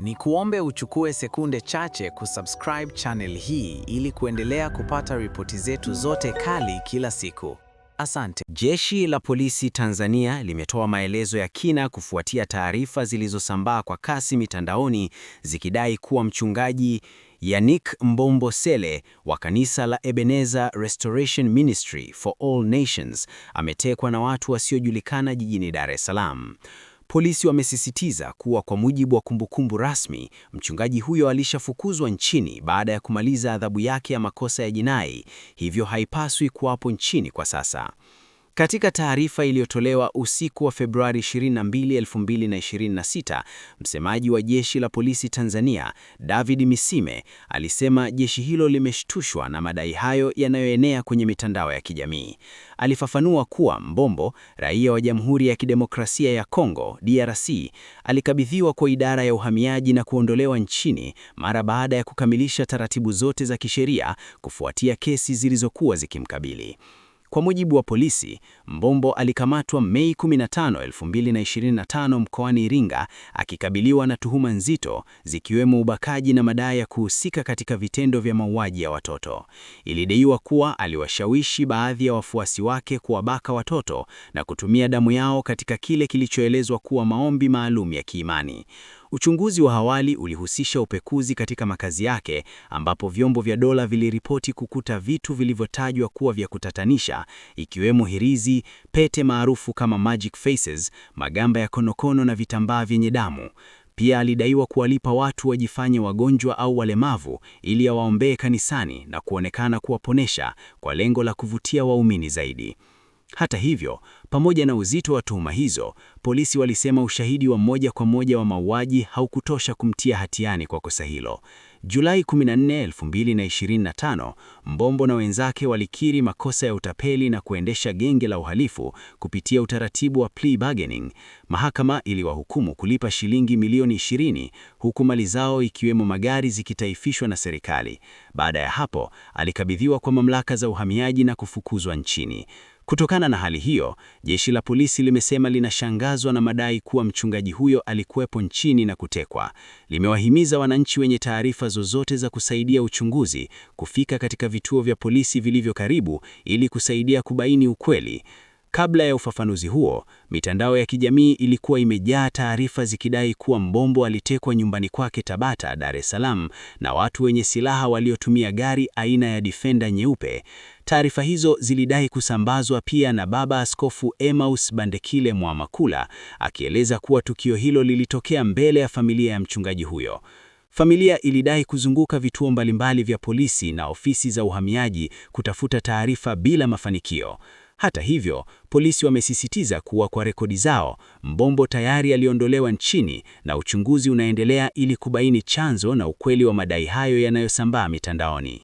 Ni kuombe uchukue sekunde chache kusubscribe channel hii ili kuendelea kupata ripoti zetu zote kali kila siku. Asante. Jeshi la Polisi Tanzania limetoa maelezo ya kina kufuatia taarifa zilizosambaa kwa kasi mitandaoni zikidai kuwa mchungaji Yannick Mbombosele wa kanisa la Ebenezer Restoration Ministry for All Nations ametekwa na watu wasiojulikana jijini Dar es Salaam. Polisi wamesisitiza kuwa kwa mujibu wa kumbukumbu rasmi, mchungaji huyo alishafukuzwa nchini baada ya kumaliza adhabu yake ya makosa ya jinai, hivyo haipaswi kuwapo nchini kwa sasa. Katika taarifa iliyotolewa usiku wa Februari 22, 2026, msemaji wa Jeshi la Polisi Tanzania, David Misime, alisema jeshi hilo limeshtushwa na madai hayo yanayoenea kwenye mitandao ya kijamii. Alifafanua kuwa Mbombo, raia wa Jamhuri ya Kidemokrasia ya Kongo, DRC, alikabidhiwa kwa idara ya uhamiaji na kuondolewa nchini mara baada ya kukamilisha taratibu zote za kisheria kufuatia kesi zilizokuwa zikimkabili. Kwa mujibu wa polisi, Mbombo alikamatwa Mei 15, 2025 mkoani Iringa akikabiliwa na tuhuma nzito zikiwemo ubakaji na madai ya kuhusika katika vitendo vya mauaji ya watoto. Ilidaiwa kuwa aliwashawishi baadhi ya wafuasi wake kuwabaka watoto na kutumia damu yao katika kile kilichoelezwa kuwa maombi maalum ya kiimani. Uchunguzi wa awali ulihusisha upekuzi katika makazi yake ambapo vyombo vya dola viliripoti kukuta vitu vilivyotajwa kuwa vya kutatanisha ikiwemo hirizi, pete maarufu kama magic faces, magamba ya konokono na vitambaa vyenye damu. Pia alidaiwa kuwalipa watu wajifanye wagonjwa au walemavu ili awaombee kanisani na kuonekana kuwaponesha kwa lengo la kuvutia waumini zaidi. Hata hivyo, pamoja na uzito wa tuhuma hizo, polisi walisema ushahidi wa moja kwa moja wa mauaji haukutosha kumtia hatiani kwa kosa hilo. Julai 14, 2025, Mbombo na wenzake walikiri makosa ya utapeli na kuendesha genge la uhalifu kupitia utaratibu wa plea bargaining. Mahakama iliwahukumu kulipa shilingi milioni 20 huku mali zao ikiwemo magari zikitaifishwa na serikali. Baada ya hapo, alikabidhiwa kwa mamlaka za uhamiaji na kufukuzwa nchini. Kutokana na hali hiyo, jeshi la polisi limesema linashangazwa na madai kuwa mchungaji huyo alikuwepo nchini na kutekwa. Limewahimiza wananchi wenye taarifa zozote za kusaidia uchunguzi kufika katika vituo vya polisi vilivyo karibu ili kusaidia kubaini ukweli. Kabla ya ufafanuzi huo, mitandao ya kijamii ilikuwa imejaa taarifa zikidai kuwa Mbombo alitekwa nyumbani kwake Tabata, Dar es Salaam na watu wenye silaha waliotumia gari aina ya Defender nyeupe. Taarifa hizo zilidai kusambazwa pia na Baba Askofu Emmaus Bandekile Mwamakula, akieleza kuwa tukio hilo lilitokea mbele ya familia ya mchungaji huyo. Familia ilidai kuzunguka vituo mbalimbali vya polisi na ofisi za uhamiaji kutafuta taarifa bila mafanikio. Hata hivyo, polisi wamesisitiza kuwa kwa rekodi zao, Mbombo tayari aliondolewa nchini na uchunguzi unaendelea ili kubaini chanzo na ukweli wa madai hayo yanayosambaa mitandaoni.